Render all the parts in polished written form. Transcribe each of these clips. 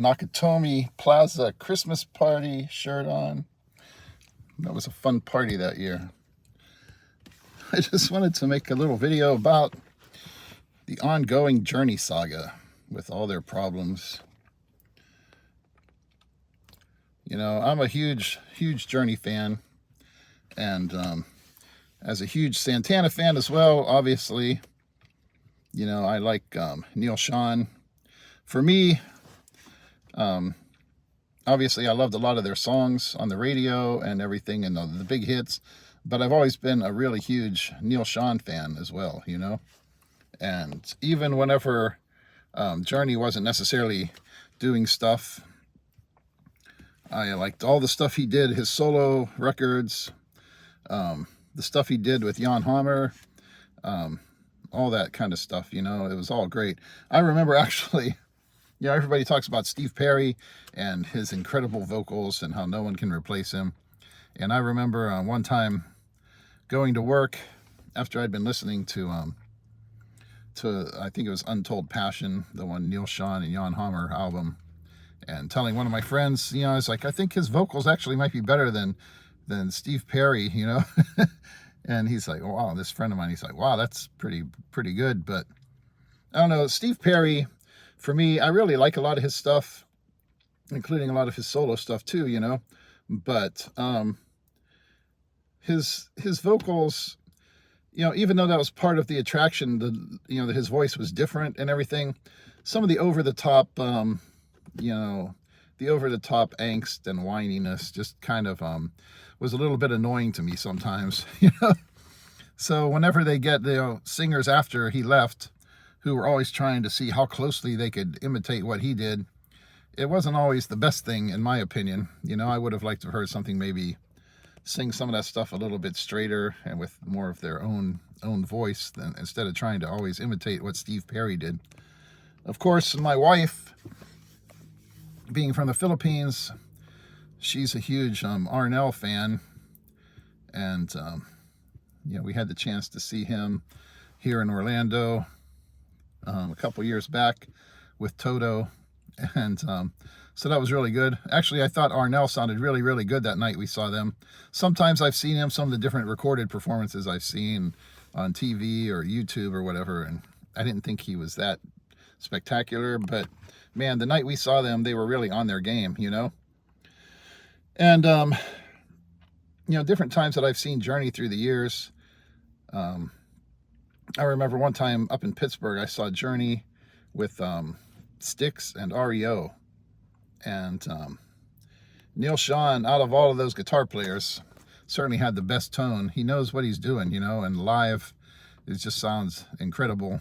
Nakatomi Plaza Christmas party shirt on. That was a fun party that year. I just wanted to make a little video about the ongoing Journey saga with all their problems. You know, I'm a huge Journey fan, and as a huge Santana fan as well, obviously, you know, I like Neal Schon. For me, obviously I loved a lot of their songs on the radio and everything, and the big hits, but I've always been a really huge Neal Schon fan as well, you know. And even whenever Journey wasn't necessarily doing stuff, I liked all the stuff he did, his solo records, the stuff he did with Jan Hammer, all that kind of stuff, you know. It was all great. I remember actually, you know, everybody talks about Steve Perry and his incredible vocals and how no one can replace him. And I remember one time going to work after I'd been listening to I think it was Untold Passion, the one Neal Schon and Jan Hammer album, and telling one of my friends, you know, I was like, I think his vocals actually might be better than Steve Perry, you know. And he's like, oh, wow, this friend of mine, he's like, wow, that's pretty good. But I don't know, Steve Perry, for me, I really like a lot of his stuff, including a lot of his solo stuff too, you know. But his vocals, you know, even though that was part of the attraction, you know, that his voice was different and everything, some of the over the top, you know, the over the top angst and whininess just kind of was a little bit annoying to me sometimes, you know. So whenever they get the singers after he left who were always trying to see how closely they could imitate what he did, it wasn't always the best thing, in my opinion. You know, I would have liked to have heard something, maybe sing some of that stuff a little bit straighter and with more of their own voice, than instead of trying to always imitate what Steve Perry did. Of course, my wife, being from the Philippines, she's a huge Arnel fan, and you know, we had the chance to see him here in Orlando a couple years back with Toto, and so that was really good. Actually, I thought Arnel sounded really good that night we saw them. Sometimes I've seen him, some of the different recorded performances I've seen on TV or YouTube or whatever, and I didn't think he was that spectacular, but man, the night we saw them, they were really on their game, you know. And you know, different times that I've seen Journey through the years, I remember one time up in Pittsburgh, I saw Journey with Styx and REO, and Neal Schon, out of all of those guitar players, certainly had the best tone. He knows what he's doing, you know, and live, it just sounds incredible.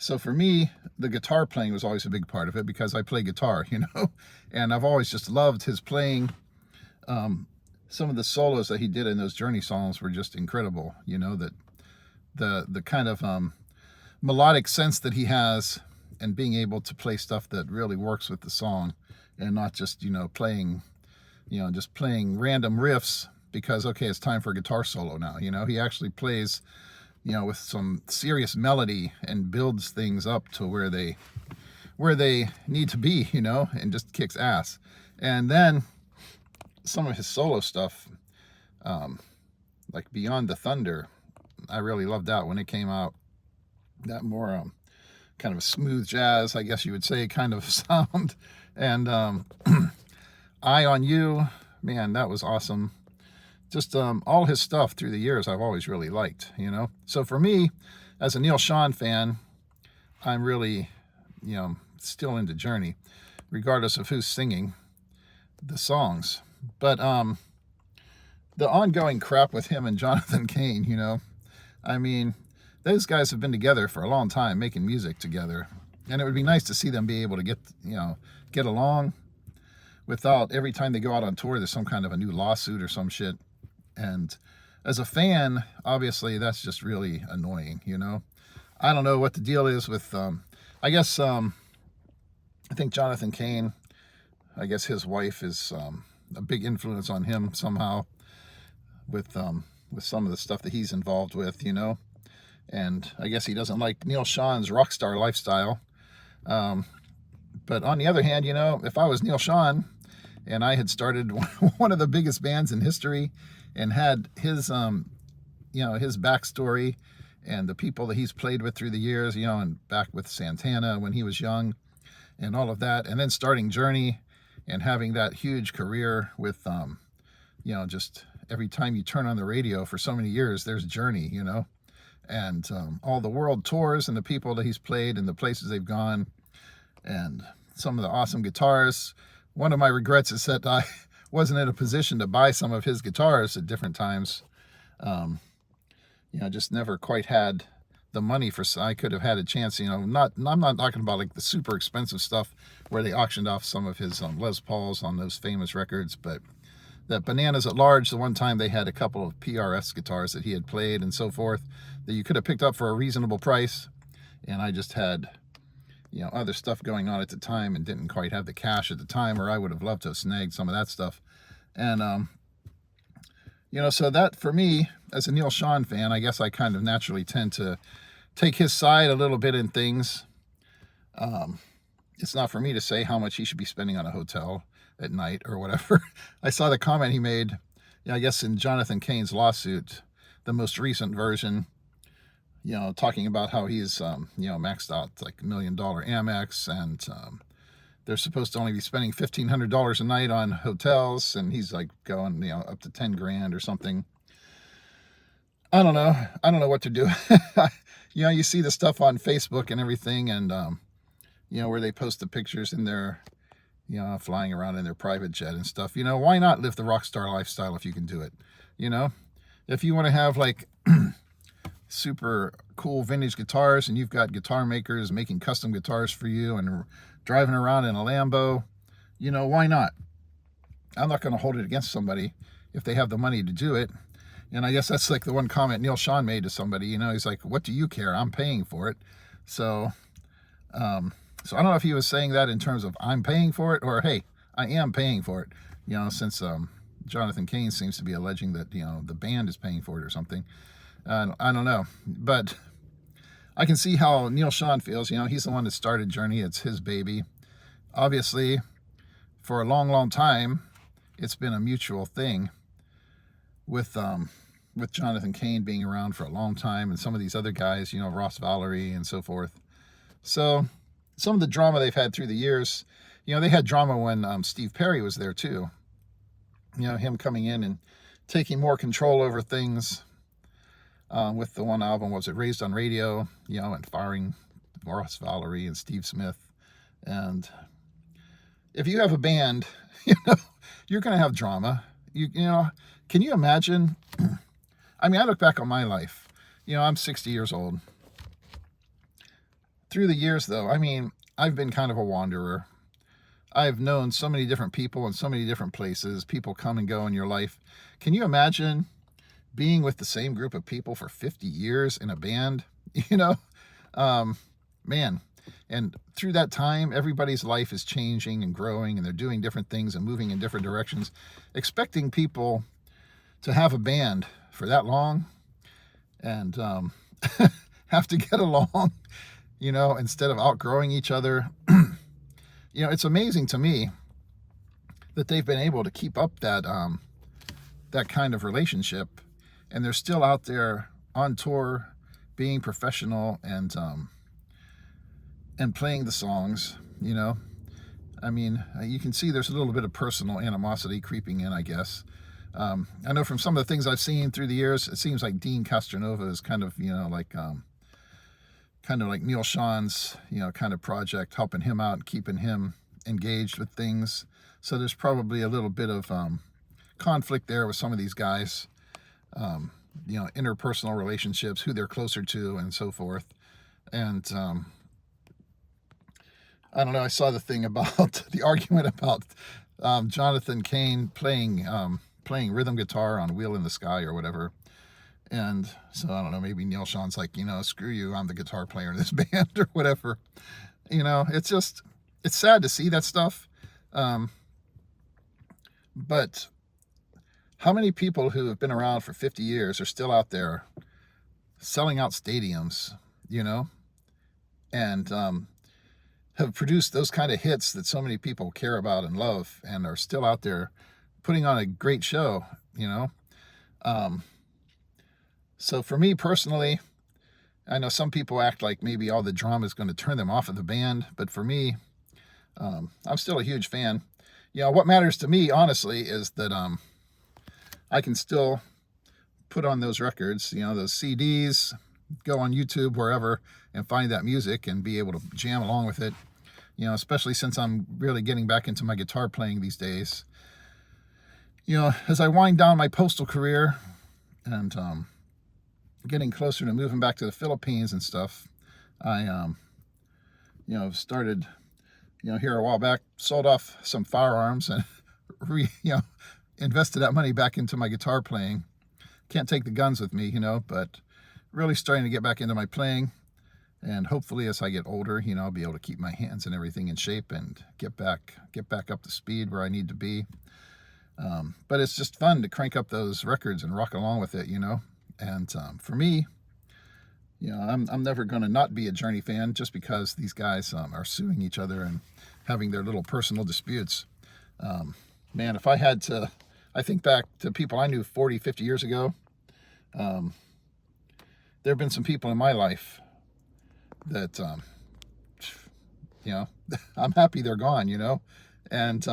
So for me, the guitar playing was always a big part of it, because I play guitar, you know, and I've always just loved his playing. Some of the solos that he did in those Journey songs were just incredible, you know, that the kind of melodic sense that he has, and being able to play stuff that really works with the song, and not just, you know, playing, you know, just playing random riffs because, okay, it's time for a guitar solo now, you know. He actually plays, you know, with some serious melody and builds things up to where they need to be, you know, and just kicks ass. And then some of his solo stuff, like Beyond the Thunder, I really loved that when it came out. That more kind of a smooth jazz, I guess you would say, kind of sound. And Eye on You, man, that was awesome. Just all his stuff through the years I've always really liked, you know. So for me, as a Neal Schon fan, I'm really, you know, still into Journey, regardless of who's singing the songs. But the ongoing crap with him and Jonathan Cain, you know, I mean, those guys have been together for a long time, making music together, and it would be nice to see them be able to get along without every time they go out on tour there's some kind of a new lawsuit or some shit. And as a fan, obviously that's just really annoying, you know. I don't know what the deal is with I guess I think Jonathan Cain, I guess his wife is a big influence on him somehow with some of the stuff that he's involved with, you know. And I guess he doesn't like Neal Schon's rock star lifestyle. But on the other hand, if I was Neal Schon and I had started one of the biggest bands in history and had his, his backstory and the people that he's played with through the years, and back with Santana when he was young and all of that, and then starting Journey and having that huge career with, just every time you turn on the radio for so many years, there's Journey, and all the world tours and the people that he's played and the places they've gone and some of the awesome guitars. One of my regrets is that I wasn't in a position to buy some of his guitars at different times. Just never quite had the money for. I could have had a chance. I'm not talking about like the super expensive stuff where they auctioned off some of his Les Pauls on those famous records, but that Bananas at Large, the one time they had a couple of PRS guitars that he had played and so forth that you could have picked up for a reasonable price, and I just had other stuff going on at the time and didn't quite have the cash at the time, or I would have loved to have snagged some of that stuff. And so that for me as a Neal Schon fan, I guess I kind of naturally tend to take his side a little bit in things. It's not for me to say how much he should be spending on a hotel at night or whatever. I saw the comment he made, I guess in Jonathan Cain's lawsuit, the most recent version, talking about how he's, maxed out like $1 million Amex, and they're supposed to only be spending $1,500 a night on hotels, and he's like going, up to 10 grand or something. I don't know what to do. You see the stuff on Facebook and everything, and where they post the pictures in their, flying around in their private jet and stuff. Why not live the rock star lifestyle if you can do it? If you want to have like super cool vintage guitars and you've got guitar makers making custom guitars for you and driving around in a Lambo, why not? I'm not going to hold it against somebody if they have the money to do it. And I guess that's like the one comment Neal Schon made to somebody, he's like, what do you care? I'm paying for it. So I don't know if he was saying that in terms of I'm paying for it, or, hey, I am paying for it, since Jonathan Cain seems to be alleging that, the band is paying for it or something. I don't know, but I can see how Neal Schon feels. He's the one that started Journey. It's his baby. Obviously, for a long, long time, it's been a mutual thing with Jonathan Cain being around for a long time and some of these other guys, Ross Valerie and so forth. So some of the drama they've had through the years, they had drama when Steve Perry was there too. Him coming in and taking more control over things. With the one album, was it Raised on Radio, and firing Ross Valerie and Steve Smith. And if you have a band, you're going to have drama. Can you imagine? I mean, I look back on my life. I'm 60 years old. Through the years, though, I mean, I've been kind of a wanderer. I've known so many different people in so many different places. People come and go in your life. Can you imagine being with the same group of people for 50 years in a band? Man. And through that time, everybody's life is changing and growing, and they're doing different things and moving in different directions. Expecting people to have a band for that long and have to get along, instead of outgrowing each other. It's amazing to me that they've been able to keep up that kind of relationship, and they're still out there on tour, being professional and playing the songs. I mean, you can see there's a little bit of personal animosity creeping in, I guess. I know from some of the things I've seen through the years, it seems like Dean Castronova is kind of, like Neal Schon's, kind of project, helping him out and keeping him engaged with things. So there's probably a little bit of conflict there with some of these guys, interpersonal relationships, who they're closer to and so forth. And I don't know, I saw the thing about the argument about Jonathan Cain playing rhythm guitar on Wheel in the Sky or whatever. And so, I don't know, maybe Neal Schon's like, screw you, I'm the guitar player in this band or whatever. It's sad to see that stuff. But how many people who have been around for 50 years are still out there selling out stadiums, and have produced those kind of hits that so many people care about and love, and are still out there putting on a great show, you know. Um, so for me personally, I know some people act like maybe all the drama is going to turn them off of the band, but for me, I'm still a huge fan. You know, what matters to me, honestly, is that I can still put on those records, you know, those CDs, go on YouTube, wherever, and find that music and be able to jam along with it. You know, especially since I'm really getting back into my guitar playing these days. You know, as I wind down my postal career and getting closer to moving back to the Philippines and stuff, I, you know, started, you know, here a while back, sold off some firearms and, you know, invested that money back into my guitar playing. Can't take the guns with me, you know, but really starting to get back into my playing. And hopefully as I get older, you know, I'll be able to keep my hands and everything in shape and get back up to speed where I need to be. But it's just fun to crank up those records and rock along with it, you know. And for me, you know, I'm never going to not be a Journey fan just because these guys are suing each other and having their little personal disputes. Man, if I had to, I think back to people I knew 40, 50 years ago. There have been some people in my life that, you know, I'm happy they're gone, you know. And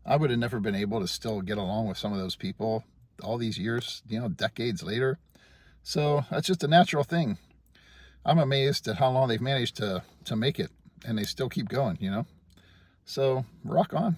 I would have never been able to still get along with some of those people all these years, you know, decades later. So that's just a natural thing. I'm amazed at how long they've managed to make it, and they still keep going, you know. So rock on.